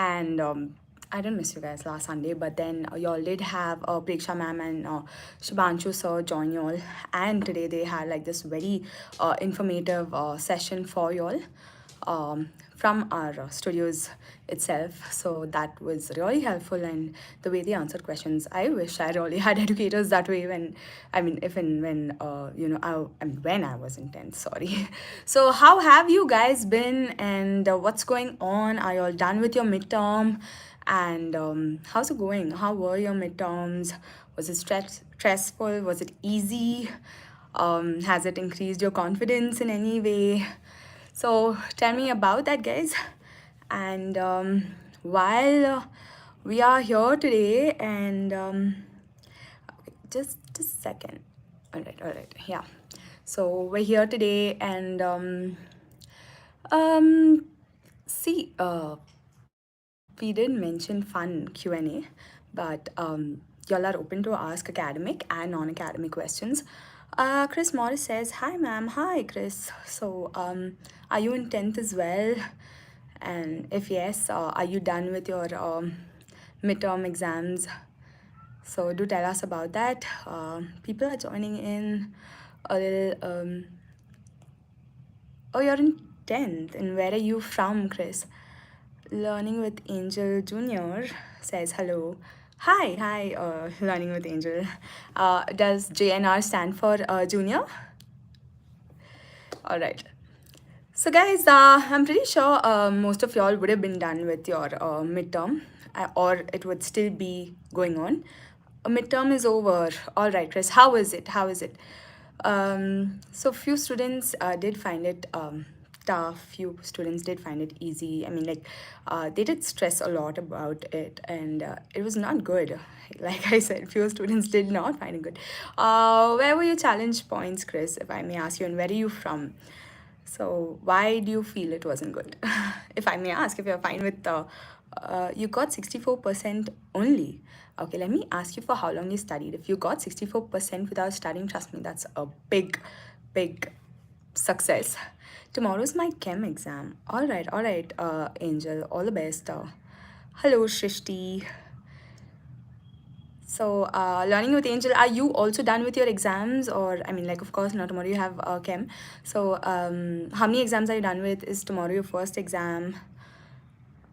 And I didn't miss you guys last Sunday, but then y'all did have Preksha ma'am and Shubhanshu sir join y'all, and today they had like this very informative session for y'all from our studios itself. So that was really helpful, and the way they answered questions, I wish I really had educators that way when, I mean, if and when, I mean, when I was in 10th, sorry. So how have you guys been, and what's going on? Are you all done with your midterm? And how's it going? How were your midterms? Was it stressful? Was it easy? Has it increased your confidence in any way? So tell me about that, guys. And while we are here today, and okay, just a second. All right, yeah. So we're here today, and um, see, we did mention fun Q&A, but y'all are open to ask academic and non-academic questions. Chris Morris says, hi ma'am. Hi Chris. So are you in 10th as well? And if yes, are you done with your midterm exams? So do tell us about that. People are joining in a little. Oh, you're in 10th. And where are you from, Chris? Learning with Angel Jr. says hello. Hi, Learning with Angel. Does JNR stand for Junior? All right. So, guys, I'm pretty sure most of y'all would have been done with your midterm, or it would still be going on. A midterm is over. All right, Chris, how is it? How is it? So, few students did find it tough. Few students did find it easy. I mean, like, they did stress a lot about it, and it was not good. Like I said, few students did not find it good. Where were your challenge points, Chris, if I may ask you, and where are you from? So why do you feel it wasn't good? If I may ask, if you're fine with you got 64% only. Okay, let me ask you for how long you studied. If you got 64% without studying, trust me, that's a big success. Tomorrow's my chem exam. All right, Angel, all the best. Hello, Shrishti. So, learning with Angel, are you also done with your exams? Or, I mean, like, of course, now tomorrow you have chem. So, how many exams are you done with? Is tomorrow your first exam?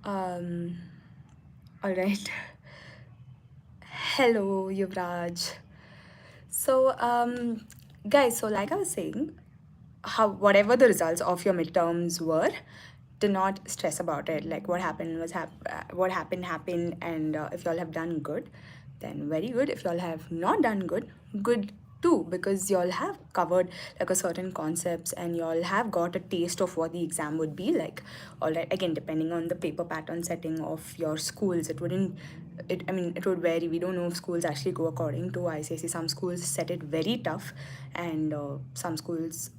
Um, all right. Hello, Yuvraj. So, guys, so like I was saying, how whatever the results of your midterms were, do not stress about it. Like what happened was what happened, and if y'all have done good, then very good. If y'all have not done good, good too, because y'all have covered like a certain concepts, and y'all have got a taste of what the exam would be like. All right, again, depending on the paper pattern setting of your schools, it wouldn't it I mean, it would vary. We don't know if schools actually go according to ICSE. Some schools set it very tough, and some schools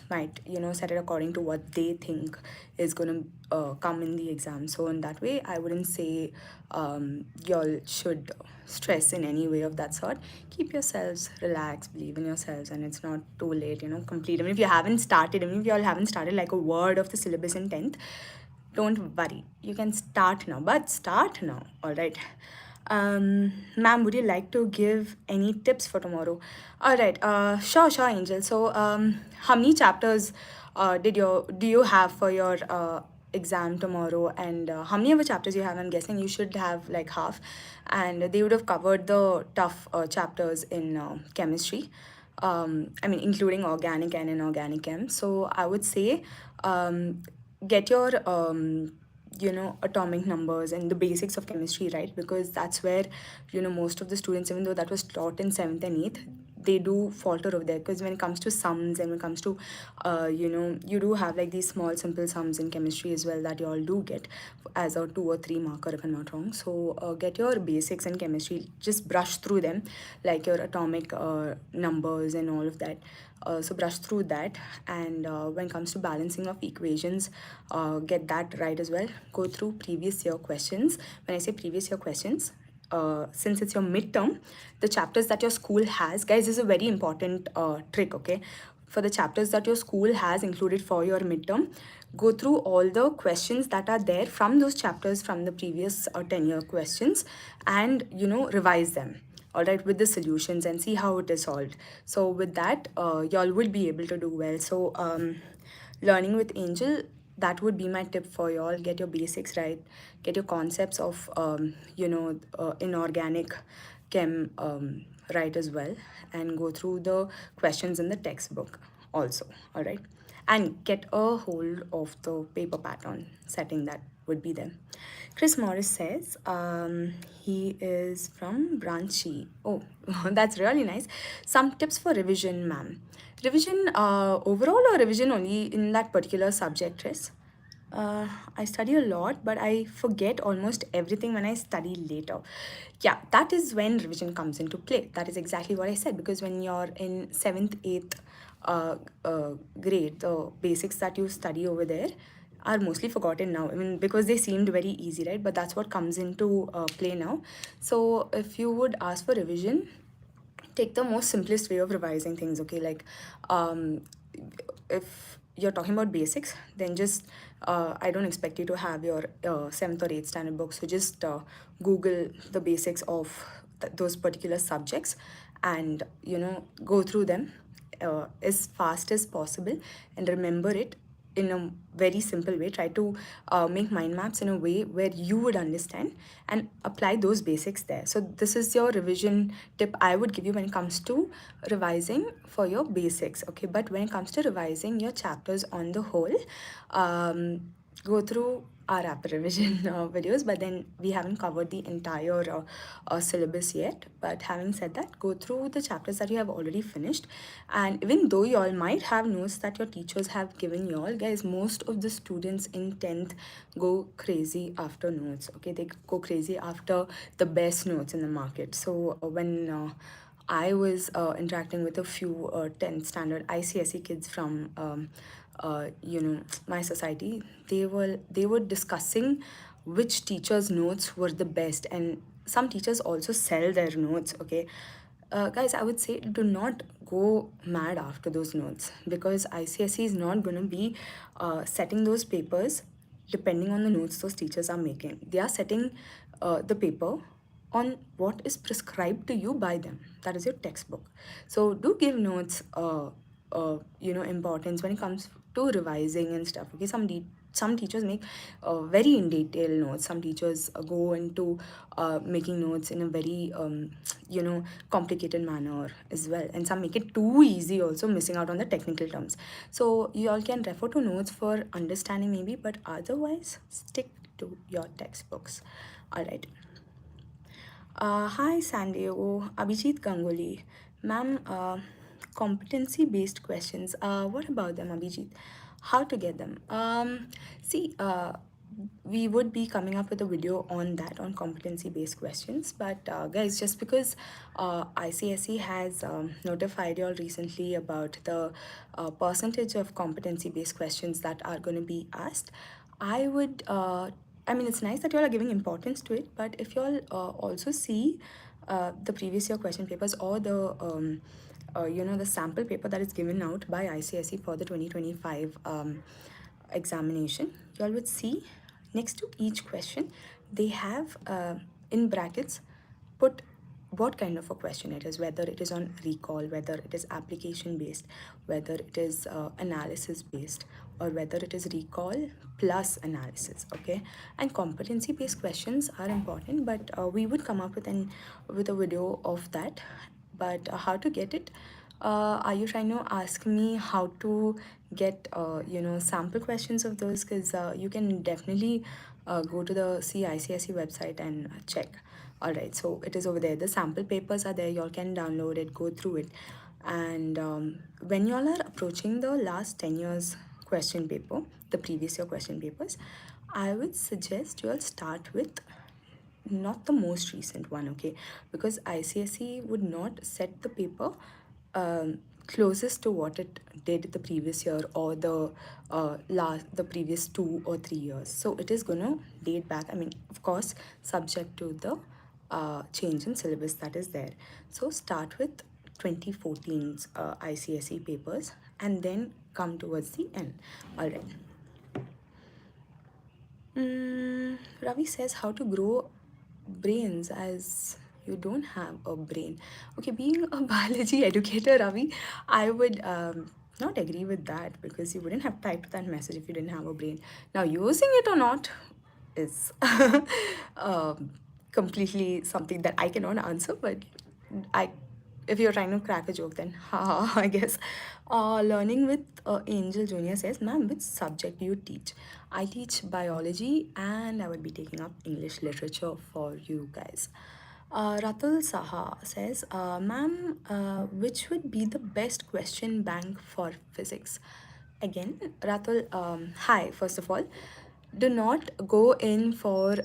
might, set it according to what they think is going to come in the exam. So in that way, I wouldn't say y'all should stress in any way of that sort. Keep yourselves relaxed, believe in yourselves, and it's not too late, complete. Even if you haven't started, even if y'all haven't started like a word of the syllabus in 10th, don't worry, you can start now, but start now. All right. Ma'am, would you like to give any tips for tomorrow? All right, sure, Angel. So how many chapters do you have for your exam tomorrow, and how many of the chapters you have? I'm guessing you should have like half, and they would have covered the tough chapters in chemistry, I mean, including organic and inorganic chem. So I would say get your atomic numbers and the basics of chemistry right, because that's where most of the students, even though that was taught in 7th and 8th, they do falter over there. Because when it comes to sums, and when it comes to you do have like these small simple sums in chemistry as well, that you all do get as a 2 or 3 marker, if I'm not wrong. So get your basics in chemistry, just brush through them, like your atomic numbers and all of that. So brush through that, and when it comes to balancing of equations, get that right as well. Go through previous year questions. When I say previous year questions, since it's your midterm, the chapters that your school has, guys, this is a very important trick, okay? For the chapters that your school has included for your midterm, go through all the questions that are there from those chapters from the previous 10-year questions, and revise them, all right, with the solutions, and see how it is solved. So with that, y'all would be able to do well. So learning with Angel, that would be my tip for y'all. Get your basics right, get your concepts of inorganic chem right as well, and go through the questions in the textbook also, all right, and get a hold of the paper pattern setting that would be there. Chris Morris says he is from Branchy. Oh, that's really nice. Some tips for revision, ma'am. Revision overall or revision only in that particular subject, Chris? I study a lot, but I forget almost everything when I study later. Yeah, that is when revision comes into play. That is exactly what I said, because when you're in seventh, eighth grade, the basics that you study over there are mostly forgotten now. I mean, because they seemed very easy, right? But that's what comes into play now. So if you would ask for revision, take the most simplest way of revising things, okay? Like if you're talking about basics, then just I don't expect you to have your 7th or 8th standard books, so just Google the basics of those particular subjects, and go through them as fast as possible, and remember it in a very simple way. Try to make mind maps in a way where you would understand, and apply those basics there. So this is your revision tip I would give you when it comes to revising for your basics, okay? But when it comes to revising your chapters on the whole, go through our rapid revision videos, but then we haven't covered the entire syllabus yet. But having said that, go through the chapters that you have already finished. And even though you all might have notes that your teachers have given you all, guys, most of the students in 10th go crazy after notes, okay? They go crazy after the best notes in the market. So when I was interacting with a few 10th standard ICSE kids from my society. They were discussing which teachers' notes were the best, and some teachers also sell their notes, okay? Guys, I would say do not go mad after those notes, because ICSE is not going to be setting those papers depending on the notes those teachers are making. They are setting the paper on what is prescribed to you by them. That is your textbook. So do give notes importance when it comes to revising and stuff, okay? Some teachers make very in detail notes. Some teachers go into making notes in a very complicated manner as well, and some make it too easy also, missing out on the technical terms. So you all can refer to notes for understanding maybe, but otherwise stick to your textbooks, all right? Hi, Sandio. Abhijit Ganguly. Ma'am, competency-based questions. What about them, Abhijit? How to get them? See, we would be coming up with a video on that, on competency-based questions. But guys, just because ICSE has notified you all recently about the percentage of competency-based questions that are going to be asked, I would I mean, it's nice that you all are giving importance to it, but if you all also see the previous year question papers, or the the sample paper that is given out by ICSE for the 2025 examination, you all would see next to each question they have in brackets put what kind of a question it is, whether it is on recall, whether it is application based, whether it is analysis based, or whether it is recall plus analysis, okay? And competency based questions are important, but we would come up with a video of that. But how to get it? Are you trying to ask me how to get sample questions of those? Because you can definitely go to the ICSE website and check. All right, so it is over there. The sample papers are there. Y'all can download it, go through it. And when y'all are approaching the last 10 years question paper, the previous year question papers, I would suggest you all start with not the most recent one, okay? Because ICSE would not set the paper closest to what it did the previous year, or the previous 2 or 3 years. So it is gonna date back. I mean, of course, subject to the change in syllabus that is there. So start with 2014's ICSE papers, and then come towards the end. All right. Ravi says how to grow brains as you don't have a brain. Okay, being a biology educator, Ravi, I would not agree with that because you wouldn't have typed that message if you didn't have a brain. Now, using it or not is um, completely something that I cannot answer, but I if you're trying to crack a joke, then ha, I guess. Learning with Angel Junior says, ma'am, which subject do you teach? I teach biology and I would be taking up English literature for you guys. Ratul Saha says, ma'am, which would be the best question bank for physics? Again, Ratul, hi, first of all. Do not go in for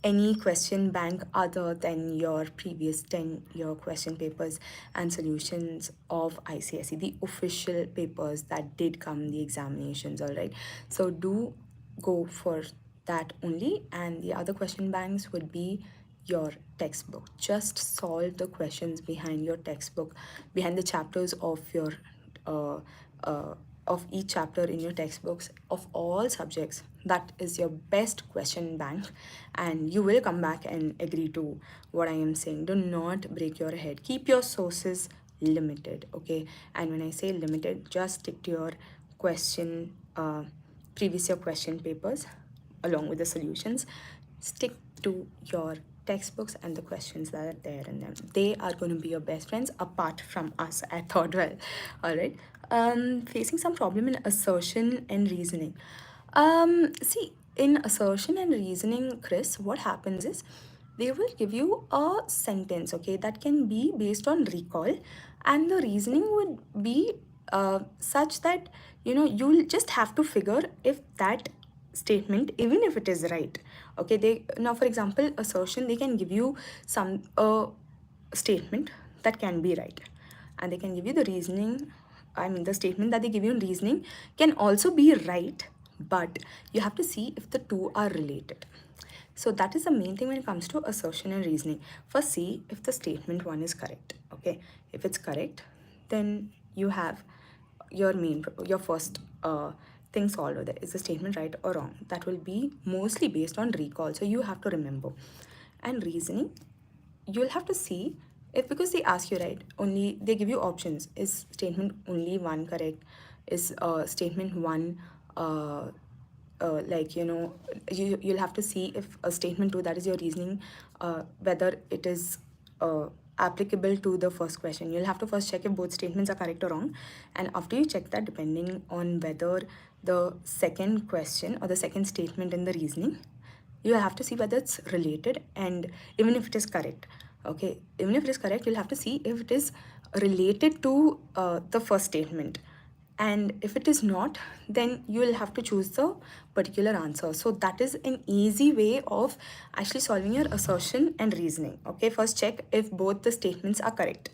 any question bank other than your previous 10-year question papers and solutions of ICSE, the official papers that did come the examinations, all right? So do go for that only, and the other question banks would be your textbook. Just solve the questions behind your textbook, behind the chapters of your uh, uh, of each chapter in your textbooks of all subjects. That is your best question bank, and you will come back and agree to what I am saying. Do not break your head. Keep your sources limited, okay? And when I say limited, just stick to your question previous year question papers along with the solutions. Stick to your textbooks and the questions that are there in them. They are going to be your best friends apart from us at Thoughtwell. All right. Facing some problem in assertion and reasoning. See, in assertion and reasoning, Chris, what happens is they will give you a sentence, okay, that can be based on recall, and the reasoning would be such that you'll just have to figure if that statement, even if it is right, okay. They now, for example, assertion, they can give you some statement that can be right, and they can give you the reasoning. I mean, the statement that they give you in reasoning can also be right, but you have to see if the two are related. So that is the main thing when it comes to assertion and reasoning. First, see if the statement one is correct. Okay, if it's correct, then you have your first thing solved over there. Is the statement right or wrong? That will be mostly based on recall. So you have to remember. And reasoning, you'll have to see if, because they ask you, right, only they give you options. Is statement only one correct? Is statement one like you'll have to see if a statement 2, that is your reasoning, whether it is applicable to the first question. You'll have to first check if both statements are correct or wrong, and after you check that, depending on whether the second question or the second statement in the reasoning, you have to see whether it's related, and even if it is correct, okay, even if it is correct, you'll have to see if it is related to the first statement, and if it is not, then you will have to choose the particular answer. So that is an easy way of actually solving your assertion and reasoning. Okay, first check if both the statements are correct.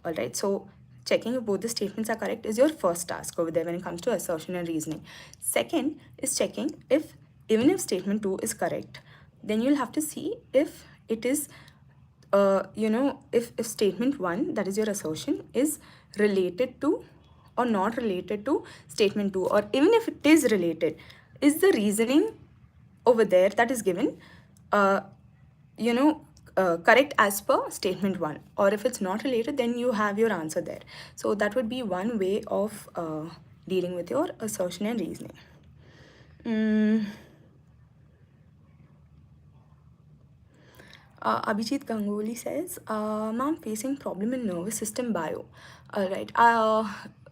All right, so checking if both the statements are correct is your first task over there when it comes to assertion and reasoning. Second is checking if, even if statement 2 is correct, then you'll have to see if it is if statement 1, that is your assertion, is related to or not related to statement 2, or even if it is related, is the reasoning over there that is given uh, correct as per statement 1, or if it's not related, then you have your answer there. So that would be one way of dealing with your assertion and reasoning. Abhijit Ganguly says, ma'am, facing problem in nervous system bio. All right.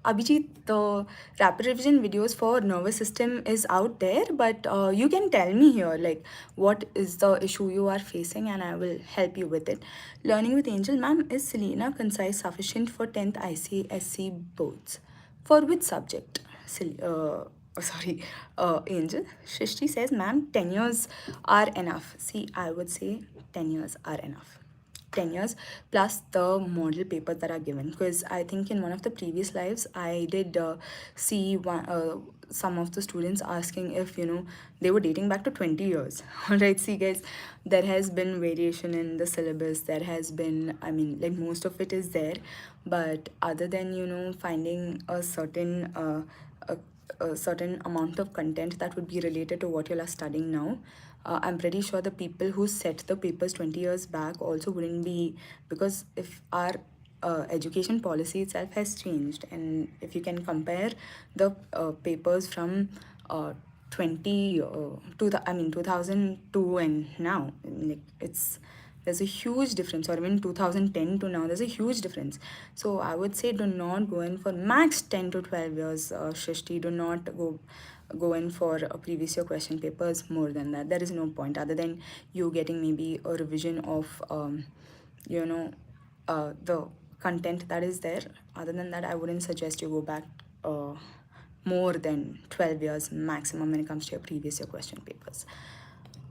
Abhijit, the rapid revision videos for nervous system is out there, but you can tell me here, like, what is the issue you are facing, and I will help you with it. Learning with Angel, ma'am, is Selena concise sufficient for 10th ICSE boards? For which subject? Angel. Shrishti says, ma'am, 10 years are enough. See, I would say 10 years are enough. 10 years plus the model papers that are given, because I think in one of the previous lives I did see some of the students asking if they were dating back to 20 years. All right, see guys, there has been variation in the syllabus. There has been, I mean, like, most of it is there, but other than finding a certain a certain amount of content that would be related to what you are studying now. I'm pretty sure the people who set the papers 20 years back also wouldn't be, because if our education policy itself has changed, and if you can compare the papers from 20 to the I mean 2002 and now, like it's there's a huge difference, or even 2010 to now there's a huge difference. So I would say do not go in for max 10 to 12 years, Shrishti. Do not go in for a previous year question papers more than that. There is no point other than you getting maybe a revision of you know the content that is there. Other than that, I wouldn't suggest you go back uh, more than 12 years maximum when it comes to your previous year question papers.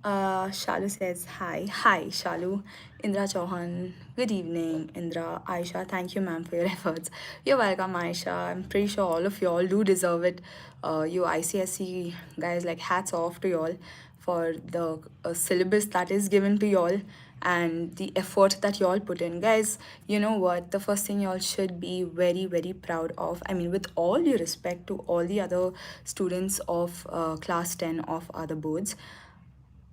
Shalu says hi. Hi, Shalu. Indra Chauhan. Good evening, Indra. Aisha, thank you, ma'am, for your efforts. You're welcome, Aisha. I'm pretty sure all of y'all do deserve it. You ICSE guys, like hats off to y'all for the syllabus that is given to y'all and the effort that y'all put in. Guys, you know what? The first thing y'all should be very, very proud of. I mean, with all due respect to all the other students of class 10 of other boards,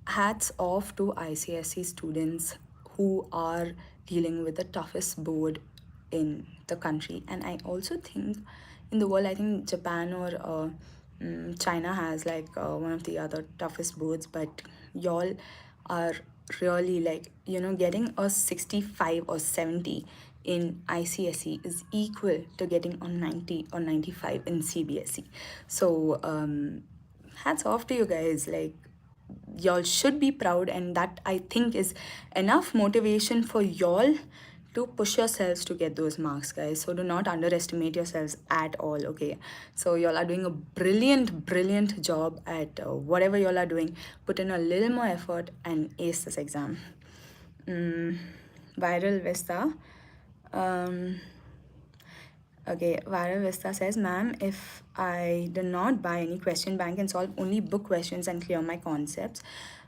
hats off to ICSE students who are dealing with the toughest board in the country. And I also think in the world, I think Japan or China has like one of the other toughest boards, but y'all are really like, getting a 65 or 70 in ICSE is equal to getting a 90 or 95 in CBSE. So hats off to you guys. Like, y'all should be proud, and that I think is enough motivation for y'all to push yourselves to get those marks, guys. So do not underestimate yourselves at all, okay? So y'all are doing a brilliant job at whatever y'all are doing. Put in a little more effort and ace this exam. Viral Vista. Okay, Viral Vista says, ma'am, if I do not buy any question bank and solve only book questions and clear my concepts,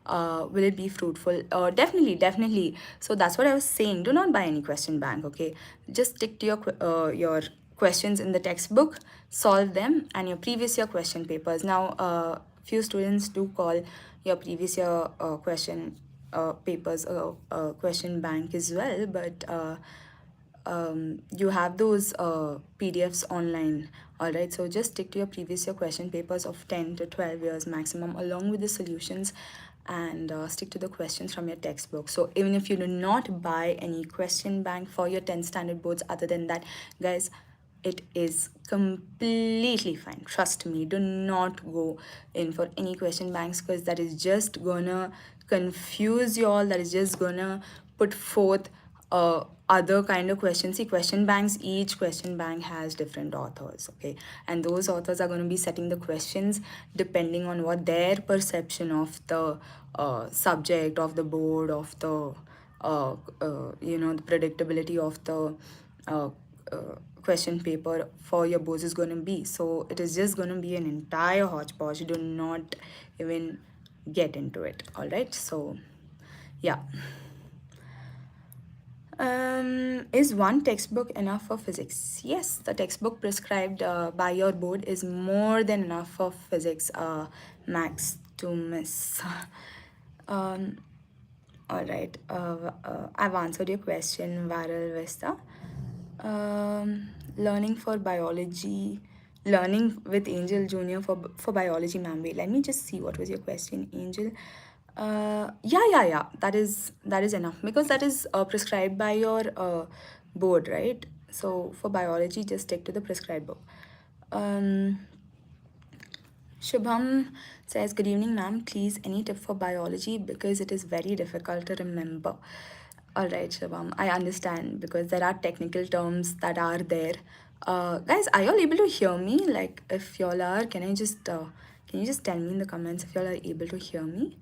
will it be fruitful? Definitely. So that's what I was saying. Do not buy any question bank, okay? Just stick to your questions in the textbook, solve them, and your previous year question papers. Now, few students do call your previous year question papers question bank as well, but you have those PDFs online. All right, so just stick to your previous year question papers of 10 to 12 years maximum, along with the solutions, and stick to the questions from your textbook. So even if you do not buy any question bank for your 10th standard boards, other than that, guys, it is completely fine. Trust me, do not go in for any question banks, because that is just gonna confuse you all. That is just gonna put forth other kind of questions. See, question banks, each question bank has different authors, okay? And those authors are going to be setting the questions depending on what their perception of the subject, of the board, of the the predictability of the question paper for your boards is going to be. So it is just going to be an entire hodgepodge. Do not even get into it. All right, so yeah. Is one textbook enough for physics? Yes, the textbook prescribed by your board is more than enough for physics, max to miss. All right, I've answered your question, Viral Vista. Learning for biology, learning with Angel Junior for biology, ma'am. Wait, let me just see what was your question, Angel. Yeah. That is enough, because that is prescribed by your board, right? So for biology, just stick to the prescribed book. Shubham says, good evening, ma'am. Please, any tip for biology, because it is very difficult to remember. All right, Shubham, I understand, because there are technical terms that are there. Guys, are y'all able to hear me? Like, if y'all are, can you just tell me in the comments if y'all are able to hear me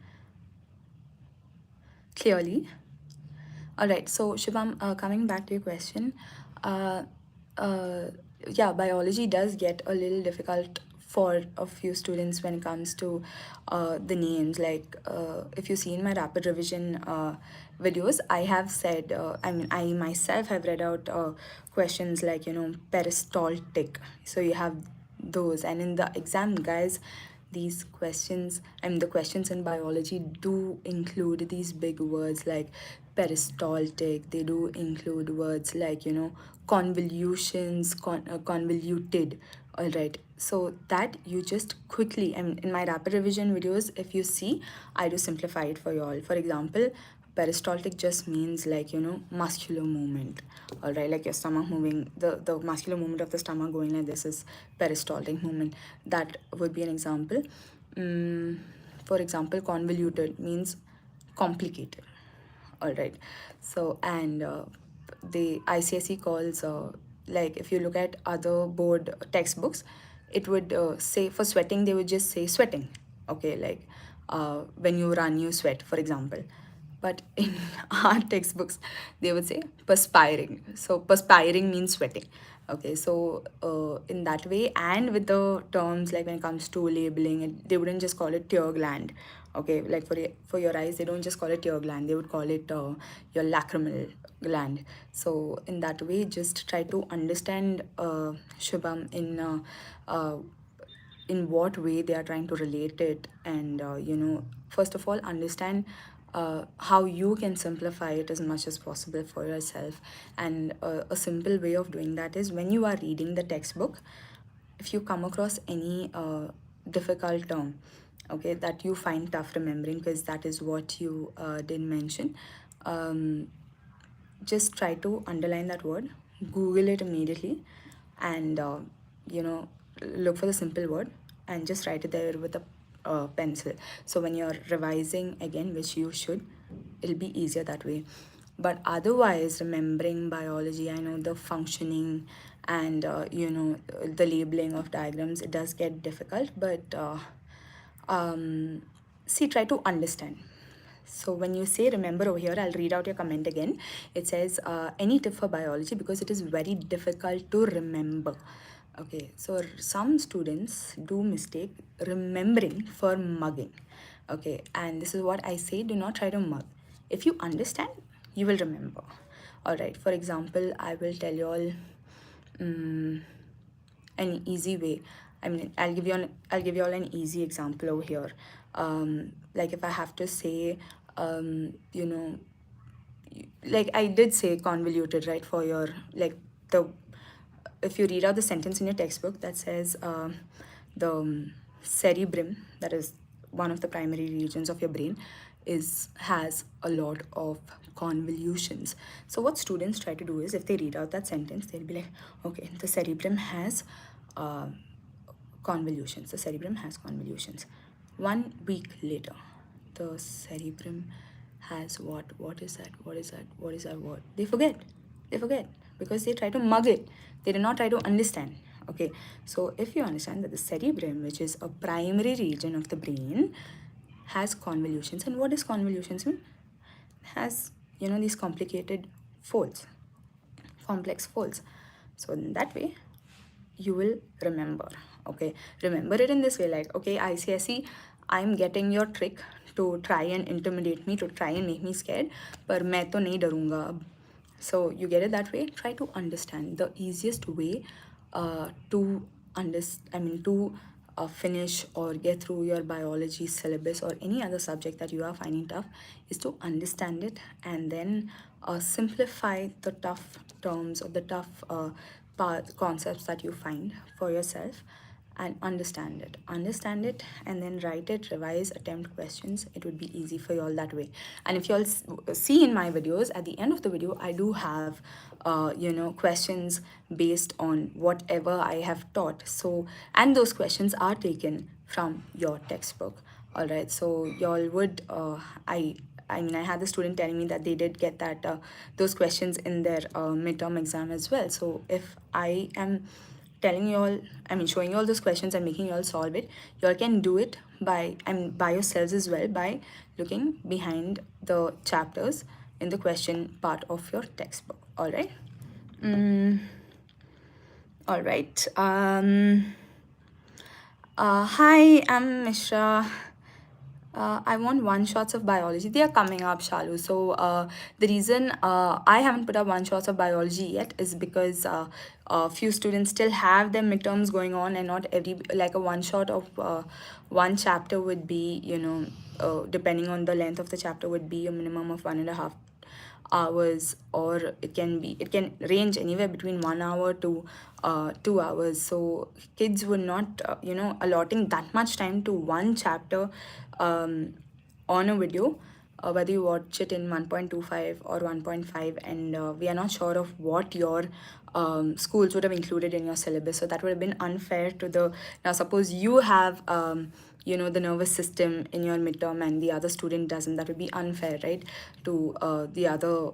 clearly? All right, so Shubham, coming back to your question, uh, yeah, biology does get a little difficult for a few students when it comes to the names. Like, if you see in my rapid revision videos, I have said, I myself have read out questions like, peristaltic. So you have those. And in the exam, guys, these questions and the questions in biology do include these big words like peristaltic. They do include words like, convolutions, convoluted. All right, so that you just quickly, and in my rapid revision videos, if you see, I do simplify it for you all. For example, peristaltic just means like, muscular movement. All right, like your stomach moving, the muscular movement of the stomach going like this is peristaltic movement. That would be an example. For example, convoluted means complicated. All right, so and the ICSE calls, like if you look at other board textbooks, it would say for sweating, they would just say sweating. Okay, like when you run, you sweat, for example. But in our textbooks, they would say perspiring. So perspiring means sweating. Okay, so in that way, and with the terms like when it comes to labeling, they wouldn't just call it tear gland. Okay, like for your eyes, they don't just call it tear gland. They would call it your lacrimal gland. So in that way, just try to understand, Shubham, in what way they are trying to relate it, and first of all, understand how you can simplify it as much as possible for yourself. And a simple way of doing that is when you are reading the textbook, if you come across any difficult term, okay, that you find tough remembering, because that is what you did mention, um, just try to underline that word, Google it immediately, and you know look for the simple word and just write it there with a pencil. So when you're revising again, which you should, it'll be easier that way. But otherwise, remembering biology, I know the functioning and the labeling of diagrams, it does get difficult, but see, try to understand. So when you say remember over here, I'll read out your comment again. It says any tip for biology because it is very difficult to remember. Okay, so some students do mistake remembering for mugging. Okay, and this is what I say, do not try to mug. If you understand, you will remember. All right, for example, I will tell you all an easy way. I mean, I'll give you all an easy example over here. Like if I have to say, like I did say convoluted, right? For your, like, the if you read out the sentence in your textbook that says the cerebrum, that is one of the primary regions of your brain, has a lot of convolutions. So what students try to do is, if they read out that sentence, they'll be like, okay, the cerebrum has uh, convolutions. The cerebrum has convolutions. 1 week later, the cerebrum has what? What is that? What is that? What is that word? They forget. They forget because they try to mug it. They do not try to understand. Okay, so if you understand that the cerebrum, which is a primary region of the brain, has convolutions, and what does convolutions mean? Has these complicated folds, complex folds. So in that way, you will remember. Okay, remember it in this way, like, okay, ICSE, I'm getting your trick to try and intimidate me, to try and make me scared, पर मैं तो नहीं डरूंगा अब. So you get it that way. Try to understand. The easiest way to finish or get through your biology syllabus or any other subject that you are finding tough is to understand it, and then simplify the tough terms or the tough concepts that you find for yourself, and understand it, and then write it, revise, attempt questions. It would be easy for you all that way. And if you all see in my videos, at the end of the video, I do have questions based on whatever I have taught. So, and those questions are taken from your textbook. All right, so y'all would I mean, I had the student telling me that they did get that those questions in their midterm exam as well. So if I am telling you all, I mean, showing you all those questions and making you all solve it, you all can do it by yourselves as well, by looking behind the chapters in the question part of your textbook. All right. All right. Hi, I'm Mishra. I want one shots of biology. They are coming up, Shalu. So the reason I haven't put up one shots of biology yet is because a few students still have their midterms going on, and not every, like a one shot of one chapter would be, depending on the length of the chapter, would be a minimum of 1.5 hours, or it can range anywhere between 1 hour to 2 hours. So kids were not allotting that much time to one chapter um, on a video, whether you watch it in 1.25 or 1.5, and we are not sure of what your schools would have included in your syllabus, so that would have been unfair to the. Now suppose you have the nervous system in your midterm and the other student doesn't, that would be unfair, right, to the other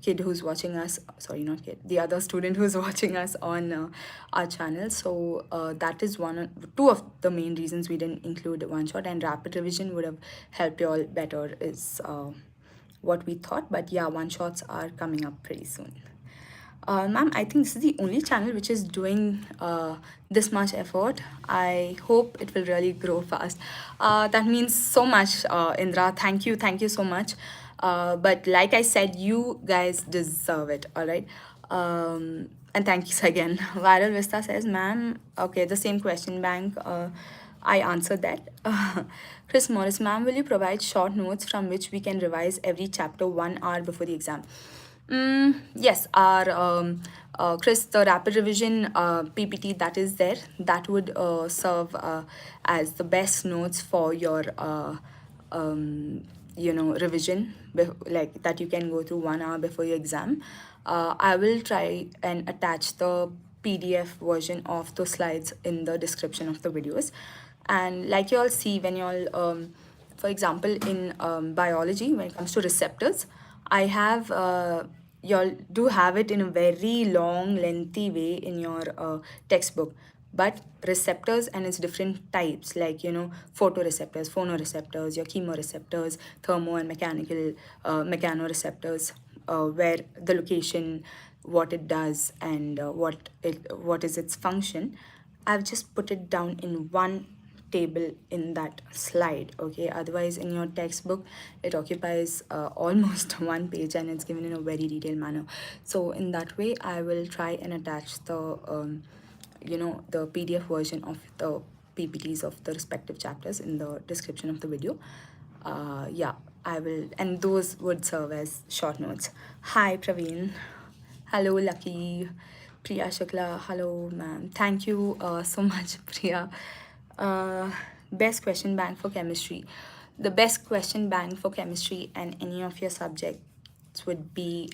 kid who's watching us, sorry, not kid, the other student who's watching us on our channel. So that is two of the main reasons we didn't include one shot, and rapid revision would have helped you all better is what we thought. But yeah, one shots are coming up pretty soon. Ma'am, I think this is the only channel which is doing this much effort. I hope it will really grow fast. That means so much, Indra. Thank you so much. But like I said, you guys deserve it, all right? And thank you again. Viral Vista says, ma'am, okay, the same question bank. I answered that. Chris Morris, ma'am, will you provide short notes from which we can revise every chapter 1 hour before the exam? Yes, our Chris, the rapid revision PPT that is there, that would serve as the best notes for your revision, like that you can go through 1 hour before your exam. I will try and attach the PDF version of the slides in the description of the videos. And like you all see, when you all for example, in biology, when it comes to receptors, I have y'all do have it in a very long, lengthy way in your textbook. But receptors and its different types, like photoreceptors, phonoreceptors, your chemoreceptors, thermo and mechanical mechanoreceptors, where the location, what it does, and what is its function. I've just put it down in one table in that slide. Okay, otherwise in your textbook it occupies almost one page, and it's given in a very detailed manner. So in that way I will try and attach the PDF version of the PPTs of the respective chapters in the description of the video. Yeah, I will, and those would serve as short notes. Hi Praveen. Hello Lucky. Priya Shukla, hello ma'am. Thank you so much, Priya. Uh, Best question bank for chemistry. The best question bank for chemistry and any of your subjects would be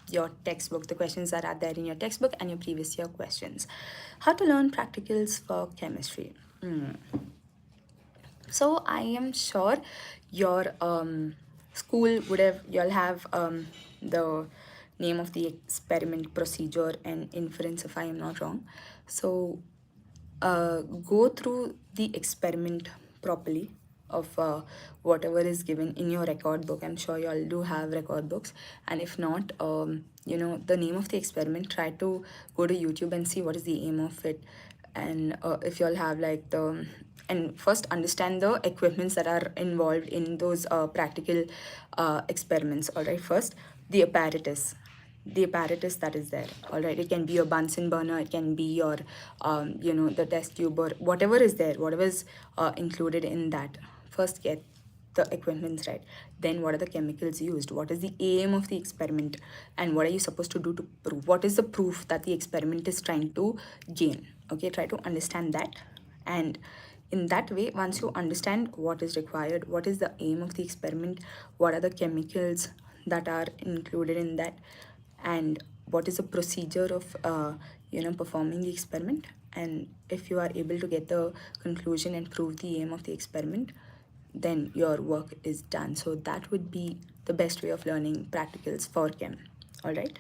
your textbook, the questions that are there in your textbook and your previous year questions. How to learn practicals for chemistry. So I am sure your school would have, you'll have the name of the experiment, procedure, and inference, if I am not wrong. So go through the experiment properly of whatever is given in your record book. I'm sure you all do have record books, and if not, the name of the experiment, try to go to YouTube and see what is the aim of it. And if you all have like the, and first understand the equipments that are involved in those practical experiments. All right, first the apparatus that is there. All right, it can be your Bunsen burner, it can be your the test tube, or whatever is there, whatever is included in that. First get the equipments right, then what are the chemicals used, what is the aim of the experiment, and what are you supposed to do to prove, what is the proof that the experiment is trying to gain. Okay, try to understand that. And in that way, once you understand what is required, what is the aim of the experiment, what are the chemicals that are included in that, and what is the procedure of performing the experiment, and if you are able to get the conclusion and prove the aim of the experiment, then your work is done. So that would be the best way of learning practicals for chem. All right.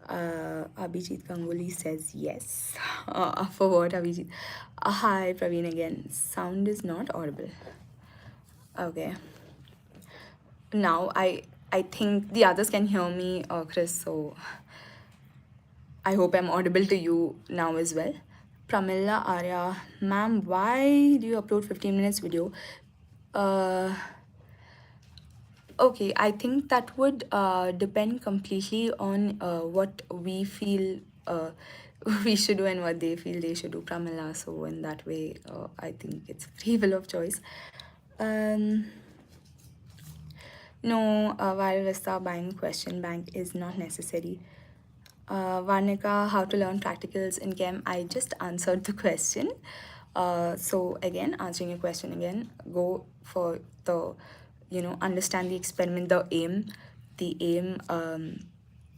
Abhijit Ganguly says yes. For what, Abhijit? Hi, Praveen again. Sound is not audible. Okay. Now I think the others can hear me, Chris. So I hope I'm audible to you now as well. Pramila Arya, ma'am, why do you upload 15 minutes video? Uh, okay, I think that would depend completely on what we feel we should do and what they feel they should do, Pramila. So in that way, I think it's free will of choice. Um, no, while Vista buying question bank is not necessary. Varnika, how to learn practicals in chem? I just answered the question. So again, answering your question again, go for the, understand the experiment, the aim,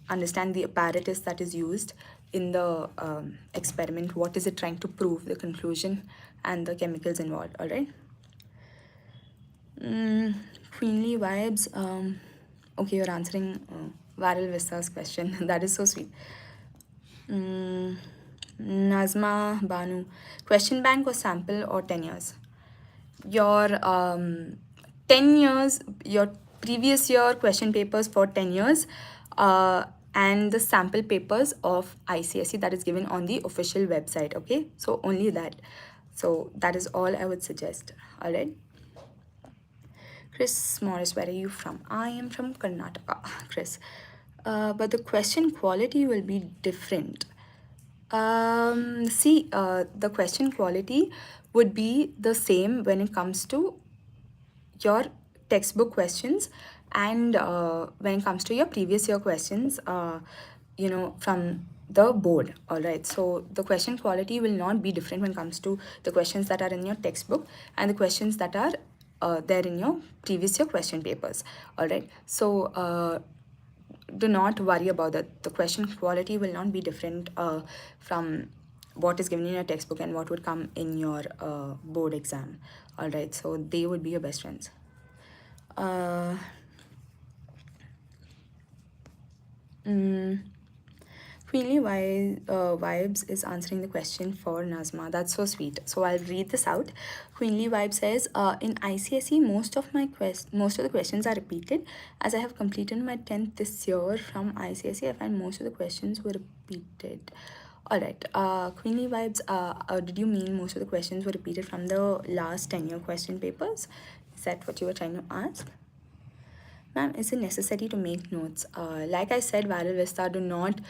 understand the apparatus that is used in the experiment. What is it trying to prove? The conclusion and the chemicals involved. All right. Mm, Queenly vibes. Okay, you're answering Viral Vista's question. That is so sweet. Mm, Nazma Banu. Question bank or sample or 10 years? Your 10 years, your previous year question papers for 10 years, and the sample papers of ICSE that is given on the official website. Okay, so only that. So that is all I would suggest. All right. Chris Morris, where are you from? I am from Karnataka, Chris. But the question quality will be different. See, the question quality would be the same when it comes to your textbook questions and when it comes to your previous year questions, from the board. All right, so the question quality will not be different when it comes to the questions that are in your textbook and the questions that are there in your previous year question papers. All right, so do not worry about that. The question quality will not be different from what is given in your textbook and what would come in your board exam. All right, so they would be your best friends. uh, mm, Queenly Vibes is answering the question for Nazma. That's so sweet. So I'll read this out. Queenly Vibe says, in ICSE, most of the questions are repeated. As I have completed my 10th this year from ICSE, I find most of the questions were repeated. All right. Queenly Vibes, did you mean most of the questions were repeated from the last 10-year question papers? Is that what you were trying to ask? Ma'am, is it necessary to make notes? Like I said, Viral Vista, do not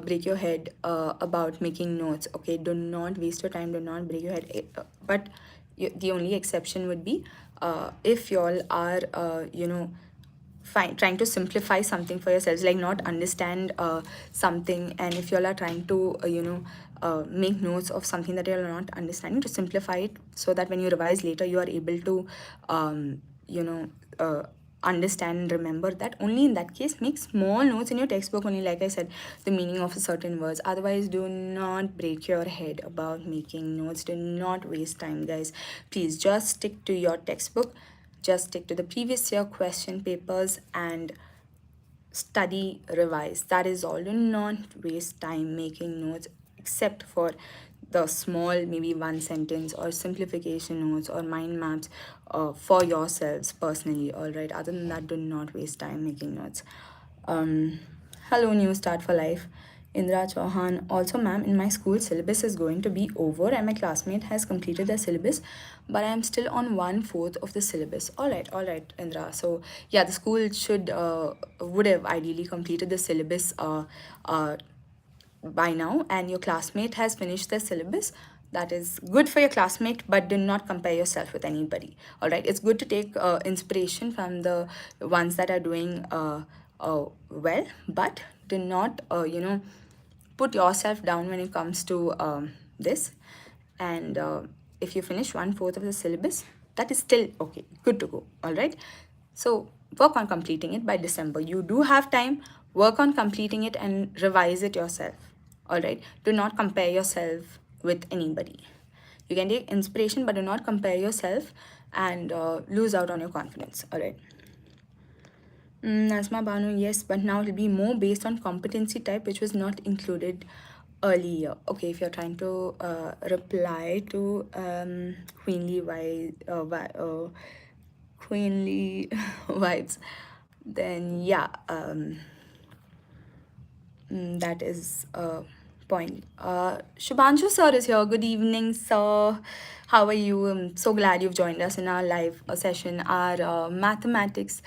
break your head about making notes. Okay, do not waste your time. Do not break your head. But the only exception would be if y'all are, trying to simplify something for yourselves, like not understand something, and if y'all are trying to, make notes of something that you're not understanding, to simplify it so that when you revise later, you are able to, you know. Understand and remember that. Only in that case, make small notes in your textbook only, like I said, the meaning of certain words. Otherwise, do not break your head about making notes. Do not waste time, guys. Please just stick to your textbook, just stick to the previous year question papers and study, revise. That is all. Do not waste time making notes, except for the small, maybe one sentence or simplification notes or mind maps for yourselves personally. All right. Other than that, do not waste time making notes. Um, Hello, New Start for Life. Indra Chauhan. Also, ma'am, in my school, syllabus is going to be over and my classmate has completed their syllabus, but I am still on 1/4 of the syllabus. All right, Indra. So, yeah, the school would have ideally completed the syllabus by now, and your classmate has finished their syllabus. That is good for your classmate, but do not compare yourself with anybody. All right, it's good to take inspiration from the ones that are doing well, but do not put yourself down when it comes to this. And if you finish 1/4 of the syllabus, that is still okay, good to go. All right, so work on completing it by December. You do have time. Work on completing it and revise it yourself. All right, do not compare yourself with anybody. You can take inspiration, but do not compare yourself and lose out on your confidence. All right. Nasma Banu, yes, but now it'll be more based on competency type, which was not included earlier. Okay, if you're trying to reply to Queenly vibes, then yeah, that is point. Shubhanshu sir is here. Good evening, sir. How are you? I'm so glad you've joined us in our live session. Our mathematics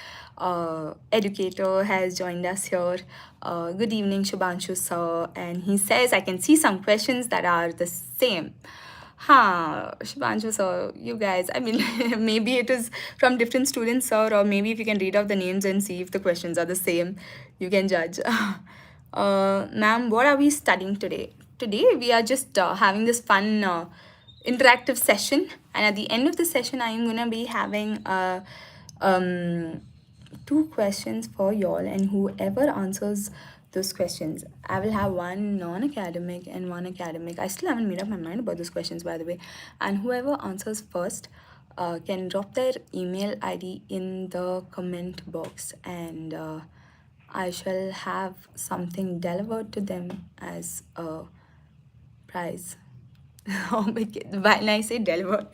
educator has joined us here. Good evening, Shubhanshu sir. And he says, I can see some questions that are the same. Huh, Shubhanshu sir, you guys, I mean, maybe it is from different students, sir, or maybe if you can read out the names and see if the questions are the same, you can judge. Ma'am, what are we studying today? Today, we are just having this fun interactive session, and at the end of the session, I am gonna be having um, two questions for y'all, and whoever answers those questions, I will have one non-academic and one academic. I still haven't made up my mind about those questions, by the way. And whoever answers first can drop their email ID in the comment box, and I shall have something delivered to them as a prize. Oh my God. When I say delivered,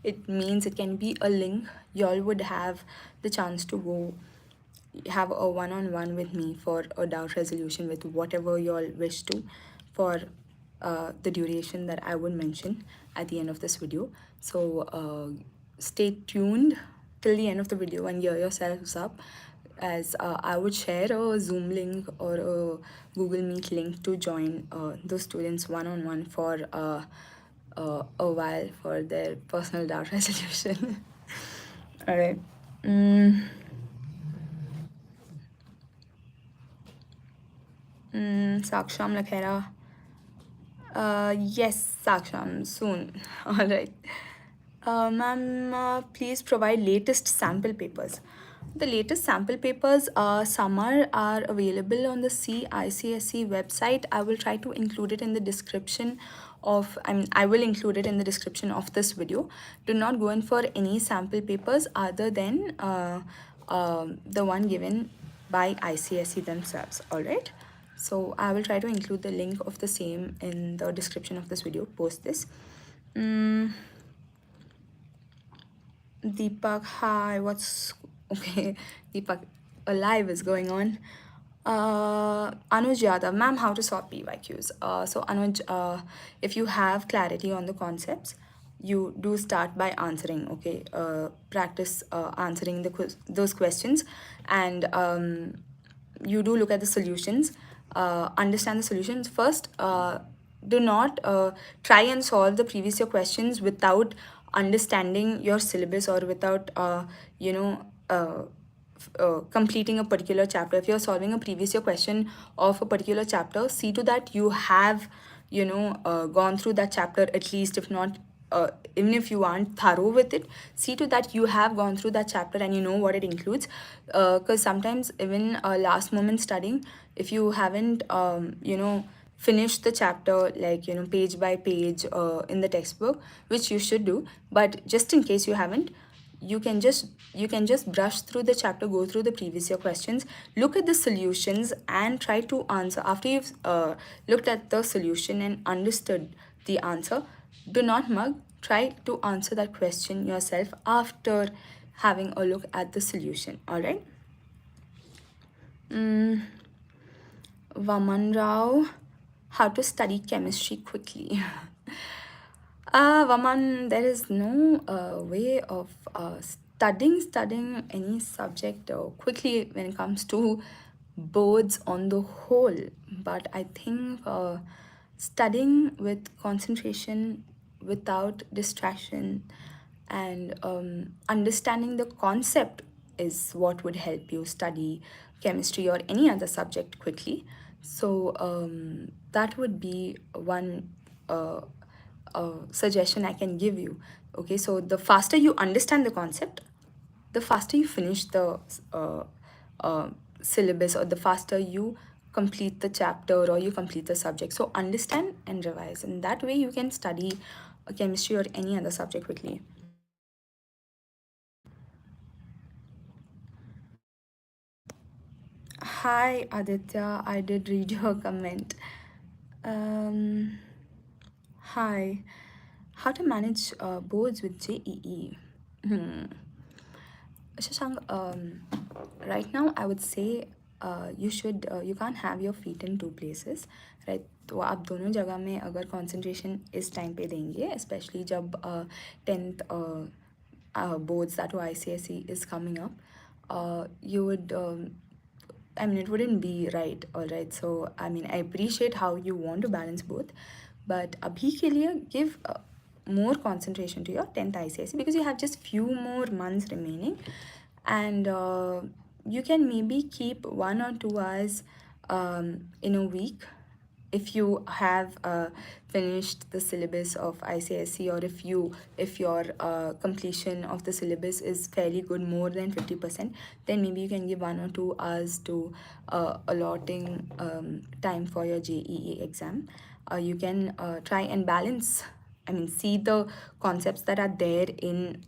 it means it can be a link. Y'all would have the chance to go have a one-on-one with me for a doubt resolution with whatever y'all wish to for the duration that I would mention at the end of this video. So stay tuned till the end of the video and gear yourselves up, as I would share a Zoom link or a Google Meet link to join those students one-on-one for a while for their personal doubt resolution. All right. Saksham Lakhera. Yes, Saksham, soon. All right. Ma'am, please provide latest sample papers. The latest sample papers, some are available on the ICSE website. I will try to include it in the description of, I will include it in the description of this video. Do not go in for any sample papers other than the one given by ICSE themselves, all right? So I will try to include the link of the same in the description of this video, post this. Deepak, hi, what's okay? Deepak, a live is going on. Anuj Yadav, ma'am, how to solve PYQs? So Anuj, if you have clarity on the concepts, you do start by answering, okay? Practice answering those questions, and you do look at the solutions, understand the solutions first. Do not try and solve the previous year questions without understanding your syllabus or without completing a particular chapter. If you're solving a previous year question of a particular chapter, see to that you have gone through that chapter, at least, if not even if you aren't thorough with it, see to that you have gone through that chapter and you know what it includes, because sometimes even last moment studying, if you haven't finished the chapter, like page by page in the textbook, which you should do, but just in case you haven't, you can just brush through the chapter, go through the previous year questions, look at the solutions, and try to answer. After you've looked at the solution and understood the answer, do not mug, try to answer that question yourself after having a look at the solution, all right? Vaman Rao, how to study chemistry quickly. Vaman, there is no way of studying any subject quickly when it comes to boards on the whole. But I think studying with concentration, without distraction, and understanding the concept is what would help you study chemistry or any other subject quickly. So that would be one suggestion I can give you. Okay, so the faster you understand the concept, the faster you finish the uh, syllabus, or the faster you complete the chapter or you complete the subject. So understand and revise, and that way you can study chemistry or any other subject quickly. Hi Aditya, I did read your comment. Um, Hi, how to manage boards with JEE? Shashank, right now I would say you can't have your feet in two places, right? तो आप दोनों जगह में अगर concentration इस time पे देंगे, especially जब 10th boards that ICSE is coming up, you would I mean, it wouldn't be right, all right? So, I mean, I appreciate how you want to balance both, but abhi ke liye give more concentration to your 10th ICSE because you have just few more months remaining, and you can maybe keep 1 or 2 hours in a week if you have finished the syllabus of ICSE, or if your completion of the syllabus is fairly good, more than 50%, then maybe you can give 1 or 2 hours to allotting time for your JEE exam. You can try and balance, I mean, see the concepts that are there in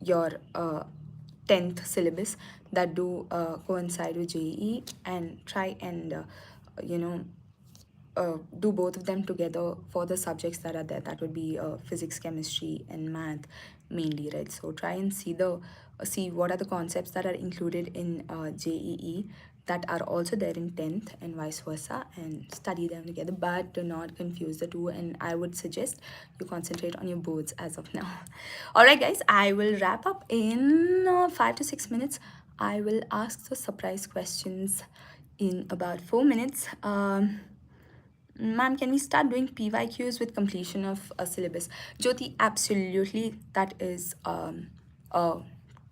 your 10th syllabus that do coincide with JEE, and try and you know do both of them together for the subjects that are there. That would be physics, chemistry, and math mainly, right? So try and see what are the concepts that are included in JEE that are also there in 10th, and vice versa, and study them together, but do not confuse the two. And I would suggest you concentrate on your boards as of now. All right, guys, I will wrap up in 5 to 6 minutes. I will ask the surprise questions in about 4 minutes. Ma'am, can we start doing PYQs with completion of a syllabus? Jyoti, absolutely, that is a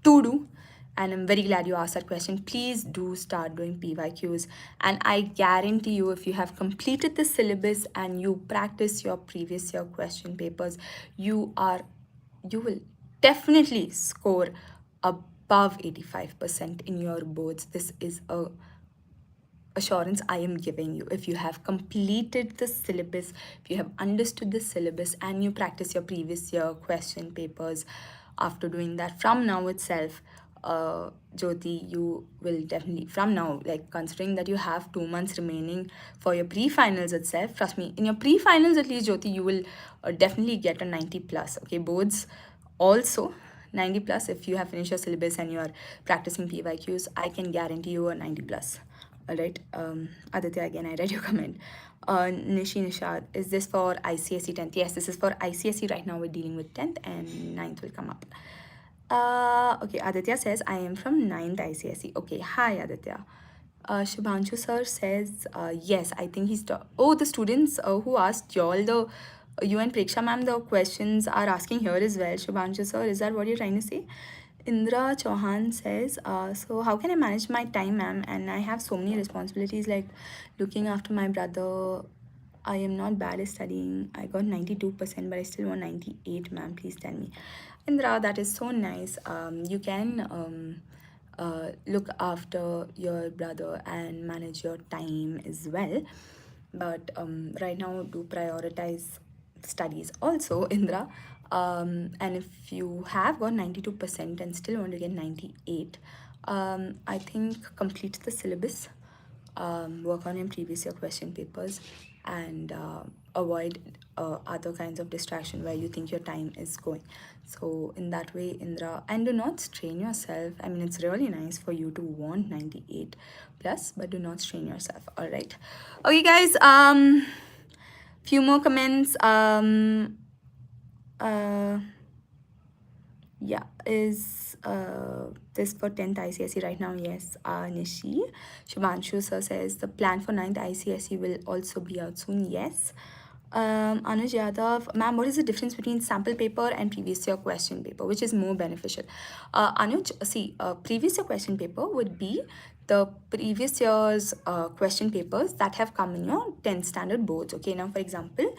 to-do, and I'm very glad you asked that question. Please do start doing PYQs, and I guarantee you, if you have completed the syllabus and you practice your previous year question papers, you will definitely score above 85% in your boards. This is a assurance I am giving you. If you have completed the syllabus, if you have understood the syllabus, and you practice your previous year question papers after doing that from now itself, Jyoti, you will definitely, from now, like considering that you have 2 months remaining for your pre-finals itself, trust me, in your pre-finals at least, Jyoti, you will definitely get a 90 plus. Okay, boards also 90 plus. If you have finished your syllabus and you are practicing PYQs, I can guarantee you a 90 plus. All right, Aditya, again, I read your comment. Nishi Nishad, is this for ICSE 10th? Yes, this is for ICSE. Right now we're dealing with 10th, and 9th will come up. Okay, Aditya says, I am from 9th ICSE. Okay, hi, Aditya. Shubhanshu sir says, yes, I think he's... the students who asked y'all, you and Preksha ma'am, the questions are asking here as well. Shubhanshu sir, is that what you're trying to say? Indra Chauhan says, so how can I manage my time, ma'am? And I have so many responsibilities like looking after my brother. I am not bad at studying. I got 92%, but I still want 98, ma'am. Please tell me. Indra, that is so nice. You can look after your brother and manage your time as well. But right now, do prioritize studies also, Indra. And if you have got 92% and still want to get 98, I think complete the syllabus, work on your previous year question papers, and avoid other kinds of distraction where you think your time is going. So in that way, Indra, and do not strain yourself. I mean, it's really nice for you to want 98 plus, but do not strain yourself. All right. Okay, guys. Few more comments. Yeah, is this for 10th ICSE right now? Yes, Nishi. Shubhanshu sir says the plan for 9th ICSE will also be out soon. Yes. Anuj Yadav, ma'am, what is the difference between sample paper and previous year question paper? Which is more beneficial? Anuj, see, previous year question paper would be the previous year's question papers that have come in your 10th standard boards. Okay, now for example,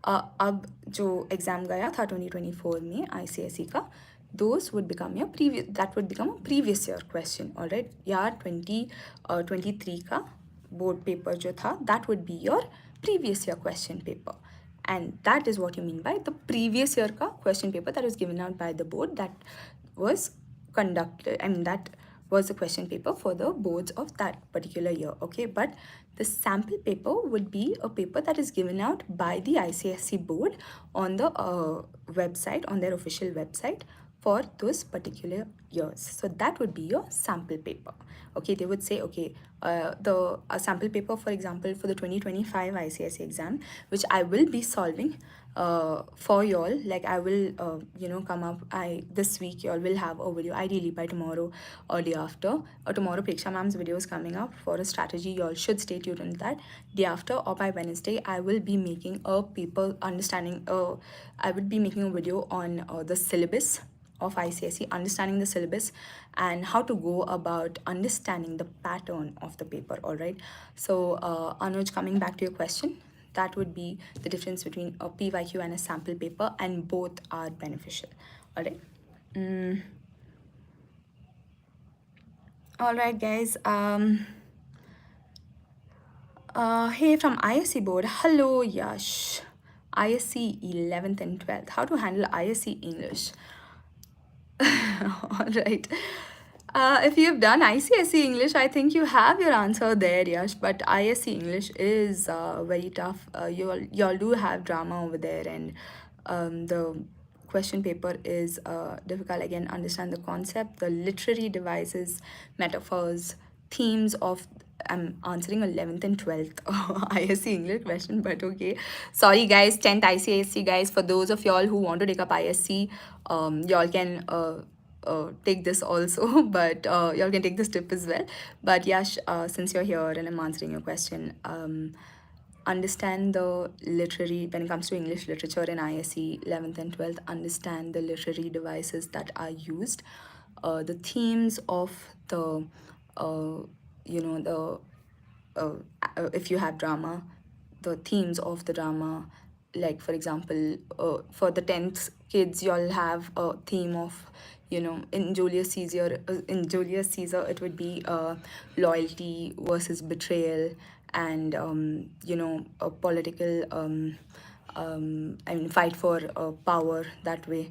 अब जो exam गया था 2024 में ICSE का, those would become your that would become a previous year question. All right, या 2023 का board paper जो था, that would be your previous year question paper. And that is what you mean by the previous year ka question paper that was given out by the board, that was conducted, I mean, that was the question paper for the boards of that particular year. Okay, but the sample paper would be a paper that is given out by the ICSE board on the website, on their official website, for those particular years. So that would be your sample paper. Okay, they would say, okay, the sample paper, for example, for the 2025 ICSE exam, which I will be solving for y'all. Like I will, come up. This week y'all will have a video, ideally by tomorrow or day after. Or tomorrow, Preksha ma'am's video is coming up for a strategy. Y'all should stay tuned in that. Day after or by Wednesday, I will be making a paper understanding. I would be making a video on the syllabus of ICSE, understanding the syllabus and how to go about understanding the pattern of the paper. All right. So, Anuj, coming back to your question, that would be the difference between a PYQ and a sample paper, and both are beneficial. All right. All right, guys. Hey, from ISC board. Hello, Yash. ISC 11th and 12th. How to handle ISC English? All right. If you've done ICSE English, I think you have your answer there, Yash. But ISC English is very tough. You all do have drama over there, and the question paper is difficult. Again, understand the concept, the literary devices, metaphors, themes of. I'm answering 11th and 12th ISC English question, but okay. Sorry, guys, 10th ICSE, guys. For those of y'all who want to take up ISC, y'all can take this also, but y'all can take this tip as well. But Yash, since you're here and I'm answering your question, understand the literary, when it comes to English literature in ISE 11th and 12th, understand the literary devices that are used, the themes of the, the if you have drama, the themes of the drama. Like for example, for the 10th kids, you'll have a theme of, in Julius Caesar, it would be loyalty versus betrayal, and a political fight for power that way,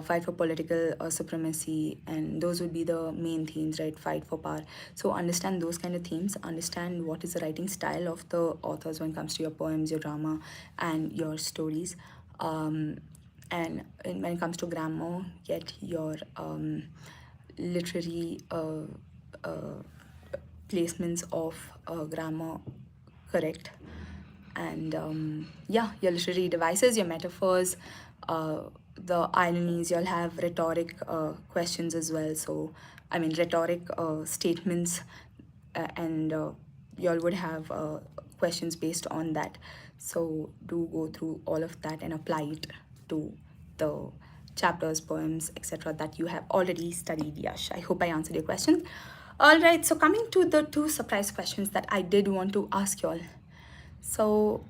fight for political supremacy, and those would be the main themes, right? Fight for power. So understand those kind of themes, understand what is the writing style of the authors when it comes to your poems, your drama, and your stories. And when it comes to grammar, get your literary placements of grammar correct. And your literary devices, your metaphors, the ironies. You'll have rhetoric questions as well. So rhetoric statements, and y'all would have questions based on that. So do go through all of that and apply it to the chapters, poems, etc. that you have already studied. Yash, I hope I answered your question. All right, so coming to the two surprise questions that I did want to ask y'all. So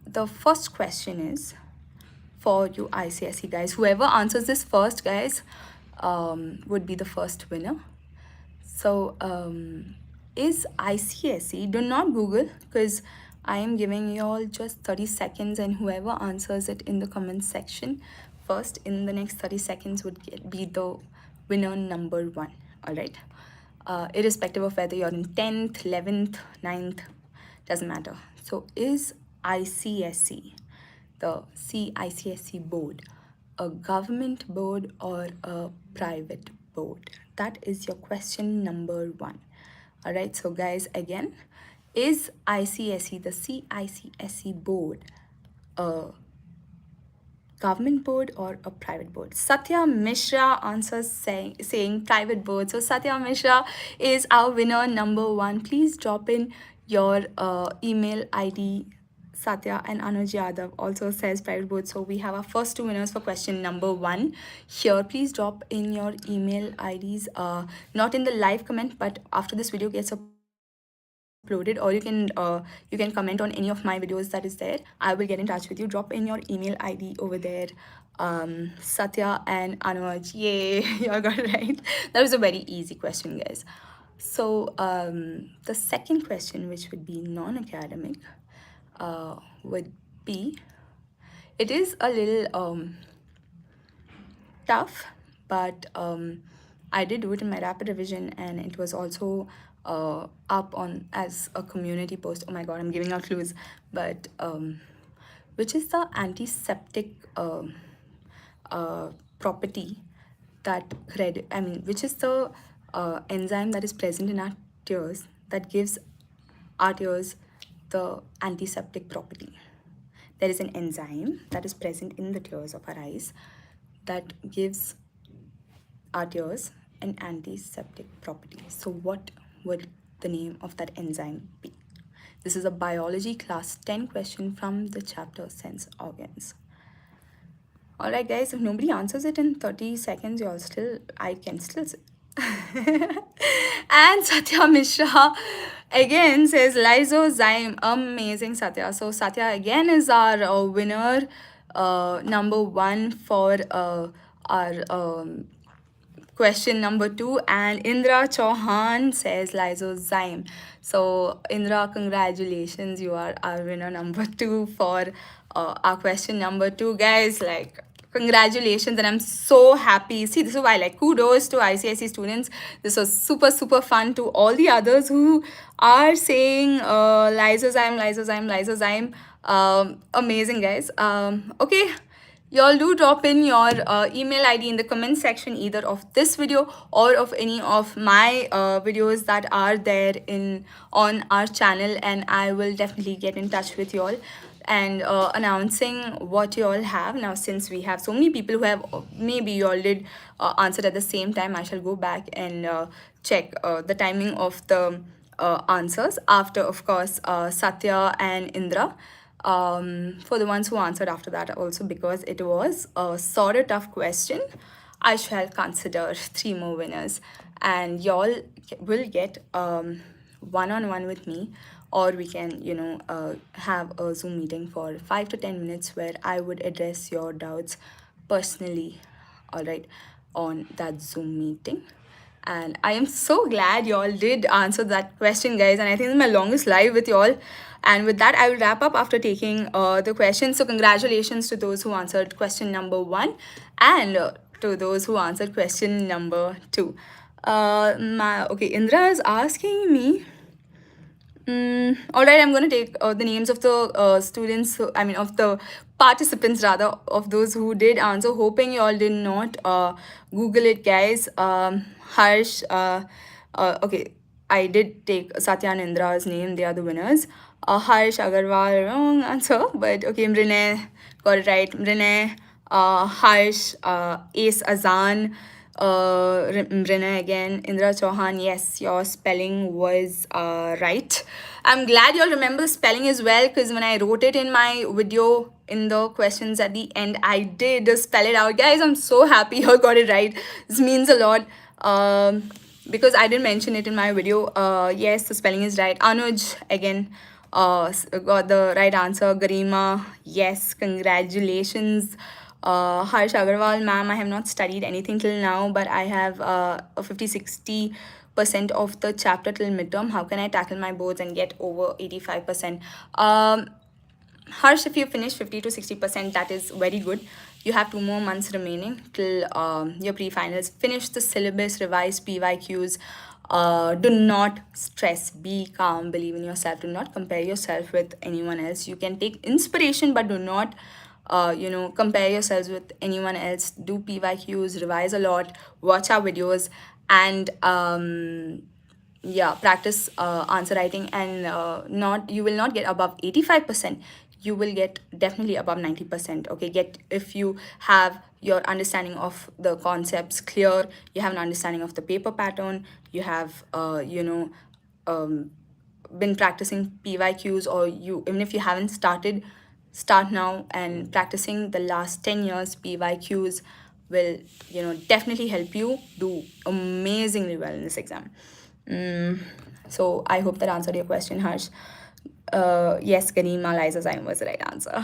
the first question is for you ICSE guys. Whoever answers this first, guys, would be the first winner. So is ICSE, do not Google, because I am giving you all just 30 seconds, and whoever answers it in the comment section first in the next 30 seconds would be the winner number one. All right. Irrespective of whether you're in 10th, 11th, 9th, doesn't matter. So is ICSE, the ICSE board, a government board or a private board? That is your question number one. All right, so guys, again, is ICSE, the ICSE board, a government board or a private board? Satya Mishra answers saying private board. So Satya Mishra is our winner number one. Please drop in your email ID. Satya, and Anuj Yadav also says private board. So we have our first two winners for question number one here. Please drop in your email IDs, not in the live comment, but after this video gets uploaded, or you can comment on any of my videos that is there. I will get in touch with you. Drop in your email ID over there. Satya and Anuj, yay, you all got it right. That was a very easy question, guys. So the second question, which would be non-academic, would be, it is a little tough, but I did do it in my rapid revision, and it was also up on as a community post. Oh my god, I'm giving out clues. But which is the antiseptic property that which is the enzyme that is present in our tears that gives our tears the antiseptic property. There is an enzyme that is present in the tears of our eyes that gives our tears an antiseptic property. So what would the name of that enzyme be? This is a biology class 10 question from the chapter Sense Organs. Alright guys, if nobody answers it in 30 seconds, I can still say. And Satya Mishra again says lysozyme. Amazing, Satya. So Satya again is our winner, number 1 for our question number 2. And Indra Chauhan says lysozyme. So Indra, congratulations, you are our winner number 2 for our question number 2. Guys, like, congratulations, and I'm so happy. See, this is why, like, kudos to ICSE students. This was super, super fun. To all the others who are saying lysozyme, lysozyme, lysozyme. Amazing, guys. Okay. Y'all do drop in your email ID in the comment section, either of this video or of any of my videos that are there on our channel, and I will definitely get in touch with y'all and announcing what you all have. Now, since we have so many people who have maybe you all did answered at the same time, I shall go back and check the timing of the answers after, of course, Satya and Indra. For the ones who answered after that also, because it was a sort of tough question, I shall consider 3 more winners, and y'all will get one-on-one with me, or we can have a Zoom meeting for 5 to 10 minutes where I would address your doubts personally, all right, on that Zoom meeting. And I am so glad y'all did answer that question, guys. And I think it's my longest live with y'all. And with that, I will wrap up after taking the questions. So congratulations to those who answered question number 1, and to those who answered question number 2. Okay, Indra is asking me. All right, I'm going to take the names of the students, of the participants rather, of those who did answer, hoping you all did not Google it, guys. Harsh, okay, I did take Satya and Indra's name, they are the winners. Harsh Agarwal, wrong answer, but okay, Mrinay got it right. Mrinay, Harsh, Ace Azan, Mrina again, Indra Chauhan, yes, your spelling was right. I'm glad you'll remember the spelling as well, because when I wrote it in my video in the questions at the end, I did spell it out. Guys, I'm so happy you all got it right. This means a lot. Because I didn't mention it in my video. Yes, the spelling is right. Anuj, again, got the right answer. Garima, yes, congratulations. Harsh Agarwal, ma'am, I have not studied anything till now, but I have a 50-60% of the chapter till midterm. How can I tackle my boards and get over 85%? Harsh, if you finish 50 to 60%, that is very good. You have 2 more months remaining till your pre-finals. Finish the syllabus, revise PYQs. Do not stress, be calm, believe in yourself. Do not compare yourself with anyone else. You can take inspiration, but do not compare yourselves with anyone else. Do PYQs, revise a lot, watch our videos, and practice answer writing, and you will not get above 85%. You will get definitely above 90%. Okay, if you have your understanding of the concepts clear, you have an understanding of the paper pattern, you have been practicing PYQs, or even if you haven't started, start now, and practicing the last 10 years PYQs will definitely help you do amazingly well in this exam. So I hope that answered your question, Harsh. Yes, Ganima lysozyme was the right answer.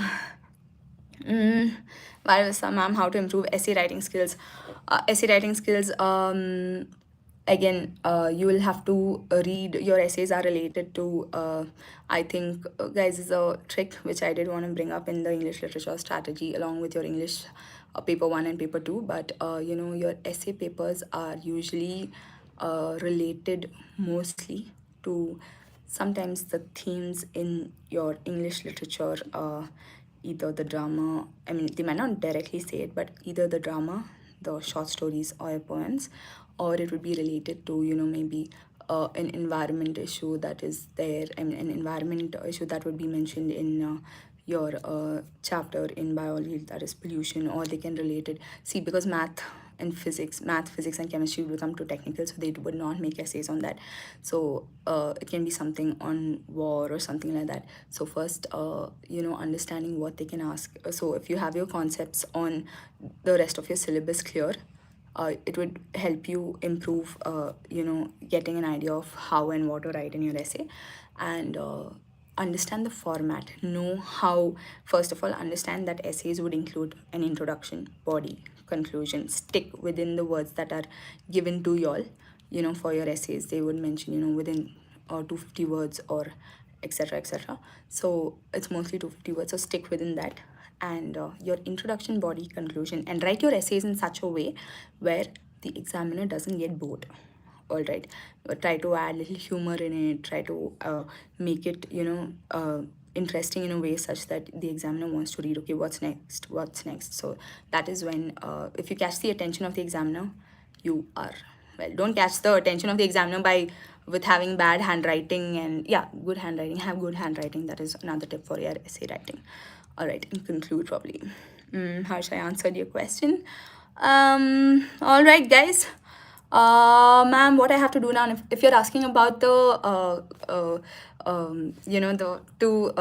Varvasa ma'am, how to improve essay writing skills? Essay writing skills, again, you will have to read. Your essays are related to, I think, guys, is a trick which I did want to bring up in the English literature strategy along with your English paper 1 and paper 2. But, your essay papers are usually related mostly to sometimes the themes in your English literature, either the drama, they might not directly say it, but either the drama, the short stories or poems, or it would be related to, you know, maybe an environment issue that is there, and an environment issue that would be mentioned in your chapter in biology, that is pollution, or they can relate it. See, because math, physics, and chemistry would become too technical, so they would not make essays on that. So it can be something on war or something like that. So first, you know, understanding what they can ask. So if you have your concepts on the rest of your syllabus clear, it would help you improve, you know, getting an idea of how and what to write in your essay. And understand the format. Know how, first of all, understand that essays would include an introduction, body, conclusion. Stick within the words that are given to y'all, you know, for your essays. They would mention, you know, within 250 words or etc, etc. So it's mostly 250 words, so stick within that. And your introduction, body, conclusion, and write your essays in such a way where the examiner doesn't get bored. All right, try to add little humor in it, try to make it, you know, interesting in a way such that the examiner wants to read, okay, what's next. So that is when, if you catch the attention of the examiner, you are well. Don't catch the attention of the examiner by with having bad handwriting. And yeah, good handwriting, have good handwriting. That is another tip for your essay writing. All right, and conclude probably. Harsh, I answered your question. All right, guys. Ma'am, what I have to do now, if you're asking about the, you know, the two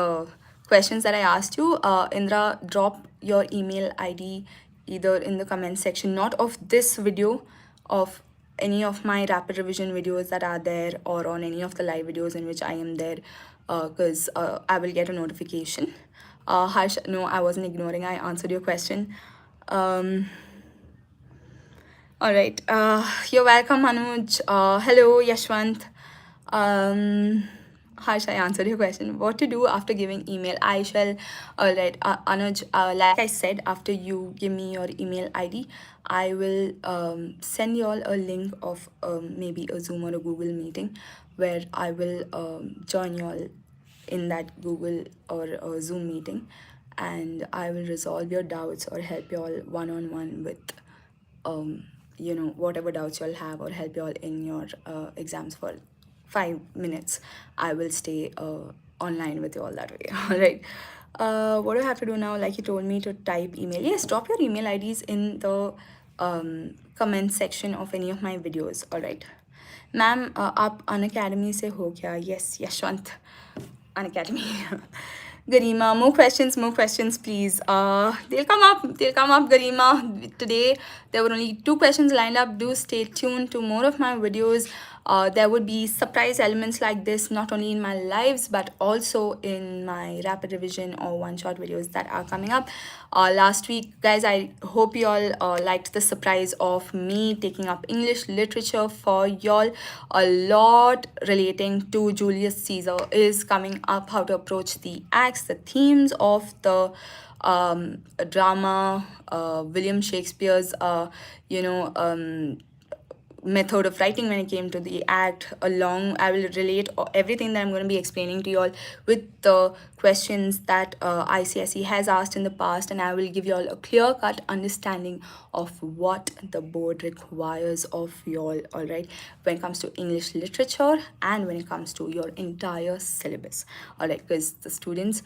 questions that I asked you, Indra, drop your email ID either in the comment section, not of this video, of any of my rapid revision videos that are there, or on any of the live videos in which I am there, because I will get a notification. Harsh, no, I wasn't ignoring, I answered your question. All right. You're welcome, Anuj. Hello, Yashwant. Harsh, I answered your question. What to do after giving email? I shall. All right, Anuj. Like I said, after you give me your email ID, I will send you all a link of maybe a Zoom or a Google meeting, where I will join you all in that Google or Zoom meeting, and I will resolve your doubts or help you all one on one with you know, whatever doubts you'll have, or help you all in your exams for 5 minutes. I will stay online with you all that way. All right. What do I have to do now? Like you told me to type email. Yes, drop your email IDs in the comment section of any of my videos. All right. Ma'am आप Unacademy से हो क्या? Yes, Yashwant, Unacademy. Garima, more questions, please. They'll come up, Garima. Today, there were only 2 questions lined up. Do stay tuned to more of my videos. There would be surprise elements like this, not only in my lives, but also in my rapid revision or one-shot videos that are coming up. Last week, guys, I hope you all liked the surprise of me taking up English literature for y'all. A lot relating to Julius Caesar is coming up, how to approach the acts, the themes of the drama, William Shakespeare's, you know, method of writing when it came to the act. Along, I will relate everything that I'm going to be explaining to you all with the questions that ICSE has asked in the past, and I will give you all a clear-cut understanding of what the board requires of you all right, when it comes to English literature and when it comes to your entire syllabus. All right, because the students,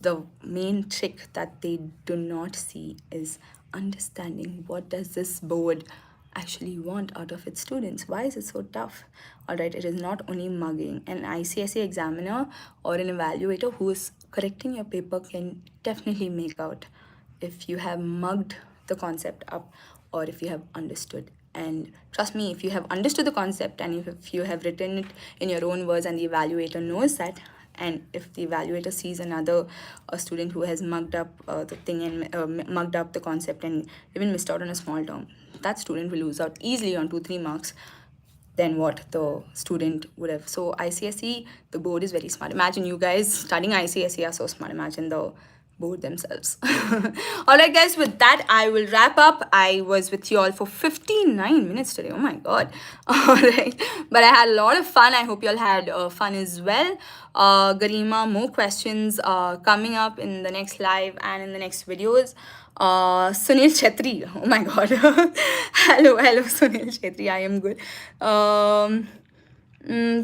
the main trick that they do not see is understanding what does this board actually want out of its students. Why is it so tough? All right, it is not only mugging. An ICSE examiner or an evaluator who is correcting your paper can definitely make out if you have mugged the concept up or if you have understood. And trust me, if you have understood the concept and if you have written it in your own words and the evaluator knows that, and if the evaluator sees another student who has mugged up the thing and mugged up the concept and even missed out on a small term, that student will lose out easily on 2-3 marks than what the student would have. So ICSE, the board is very smart. Imagine you guys studying ICSE are so smart. Imagine the board themselves. All right, guys, with that, I will wrap up. I was with you all for 59 minutes today. Oh my God. All right. But I had a lot of fun. I hope you all had fun as well. Garima, more questions coming up in the next live and in the next videos. Sunil Chetri. Oh my god. Hello, Sunil Chetri. I am good.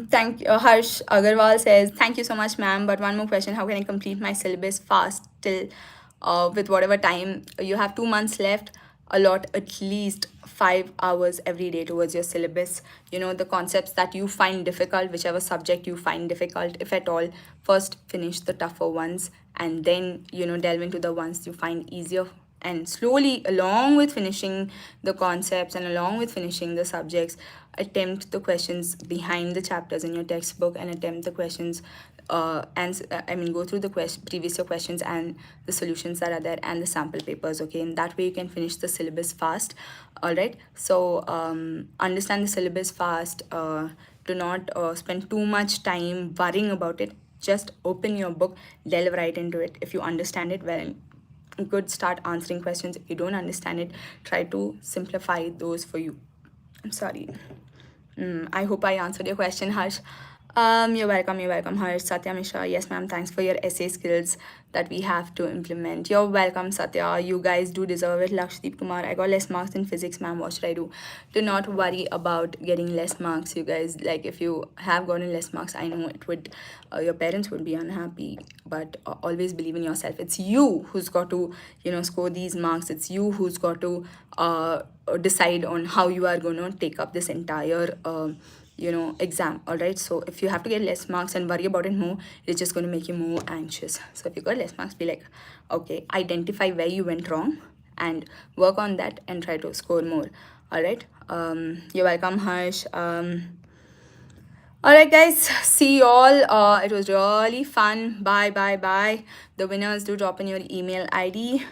Thank Harsh Agarwal says, thank you so much, ma'am. But one more question: how can I complete my syllabus fast till with whatever time you have? 2 months left. Allot at least 5 hours every day towards your syllabus. You know, the concepts that you find difficult, whichever subject you find difficult, if at all, first finish the tougher ones, and then, you know, delve into the ones you find easier. And slowly, along with finishing the concepts and along with finishing the subjects, attempt the questions behind the chapters in your textbook, and attempt the questions and I mean, go through the previous year questions and the solutions that are there and the sample papers. Okay, and that way you can finish the syllabus fast. All right, so understand the syllabus fast. Do not spend too much time worrying about it. Just open your book, delve right into it. If you understand it well, good, start answering questions. If you don't understand it, try to simplify those for you. I'm sorry. I hope I answered your question, Harsh. You're welcome, Harsh. Satya Mishra, yes, ma'am. Thanks for your essay skills that we have to implement. You're welcome, Satya. You guys do deserve it. Lakshdeep Kumar, I got less marks in physics, ma'am. What should I do? Do not worry about getting less marks, you guys. Like, if you have gotten less marks, I know it would, your parents would be unhappy, but always believe in yourself. It's you who's got to, you know, score these marks. It's you who's got to decide on how you are going to take up this entire you know, exam. All right, so if you have to get less marks and worry about it more, it's just going to make you more anxious. So if you got less marks, be like, okay, identify where you went wrong and work on that and try to score more. All right, you're welcome, Harsh. All right, guys, see you all. It was really fun. Bye. The winners, do drop in your email ID.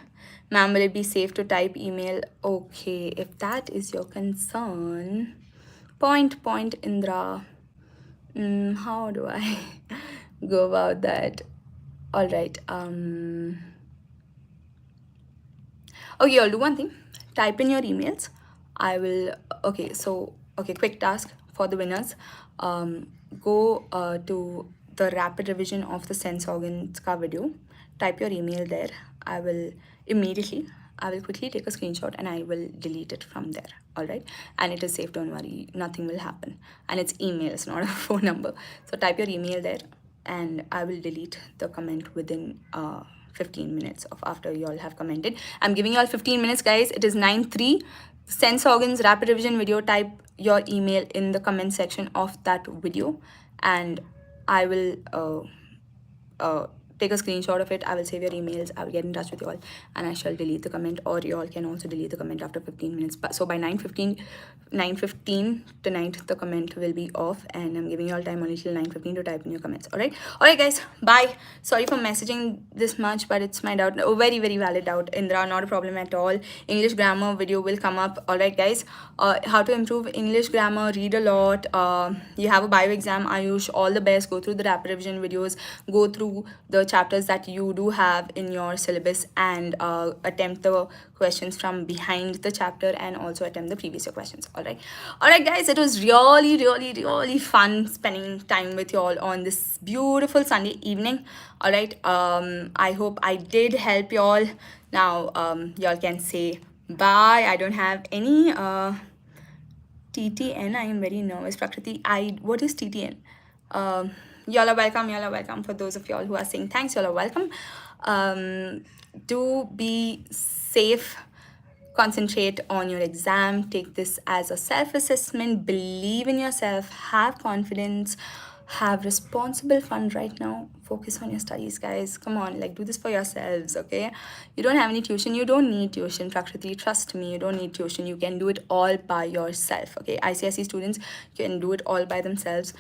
Ma'am, will it be safe to type email? Okay, if that is your concern, point, Indra. How do I go about that? All right. Okay, I'll do one thing. Type in your emails. I will. Okay, so okay, quick task for the winners. Go to the rapid revision of the sense organs ka video. Type your email there. I will immediately. I will quickly take a screenshot and I will delete it from there. All right, and it is safe. Don't worry. Nothing will happen. And it's email. It's not a phone number. So type your email there, and I will delete the comment within 15 minutes of after you all have commented. I'm giving you all 15 minutes, guys. It is 9:03. Sense organs rapid revision video. Type your email in the comment section of that video, and I will take a screenshot of it. I will save your emails. I will get in touch with you all, and I shall delete the comment, or you all can also delete the comment after 15 minutes. But so by 9:15 tonight, the comment will be off, and I'm giving you all time only till 9:15 to type in your comments. All right, guys. Bye. Sorry for messaging this much, but it's my doubt. Oh, very valid doubt, Indra. Not a problem at all. English grammar video will come up. All right, guys. How to improve English grammar? Read a lot. You have a bio exam, Ayush. All the best. Go through the rapid revision videos. Go through the chapters that you do have in your syllabus, and attempt the questions from behind the chapter, and also attempt the previous year questions. All right, guys, it was really fun spending time with you all on this beautiful Sunday evening. All right, I hope I did help you all. Now y'all can say bye. I don't have any TTN. I am very nervous. Prakriti, what is TTN? Y'all are welcome. For those of y'all who are saying thanks, y'all are welcome. Do be safe. Concentrate on your exam. Take this as a self-assessment. Believe in yourself. Have confidence. Have responsible fun right now. Focus on your studies, guys. Come on, like, do this for yourselves, okay? You don't have any tuition. You don't need tuition, Prakriti. Trust me, you don't need tuition. You can do it all by yourself, okay? ICSE students can do it all by themselves.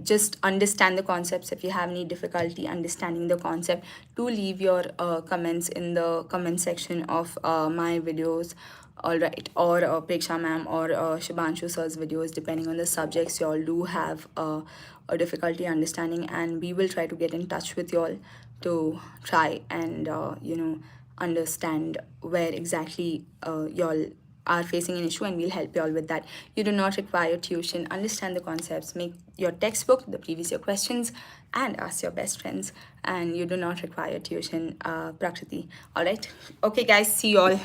Just understand the concepts. If you have any difficulty understanding the concept, do leave your comments in the comment section of my videos. All right, or Preksha ma'am, or Shubhanshu sir's videos, depending on the subjects you all do have a difficulty understanding, and we will try to get in touch with you all to try and you know, understand where exactly y'all are facing an issue, and we'll help you all with that. You do not require tuition. Understand the concepts, make your textbook, the previous year questions, and ask your best friends. And you do not require tuition, Prakriti. All right. Okay, guys. See you all.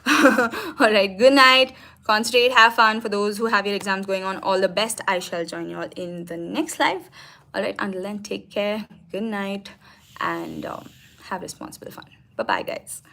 All right. Good night. Concentrate. Have fun. For those who have your exams going on, all the best. I shall join you all in the next live. All right. Until then, take care. Good night, and have responsible fun. Bye bye, guys.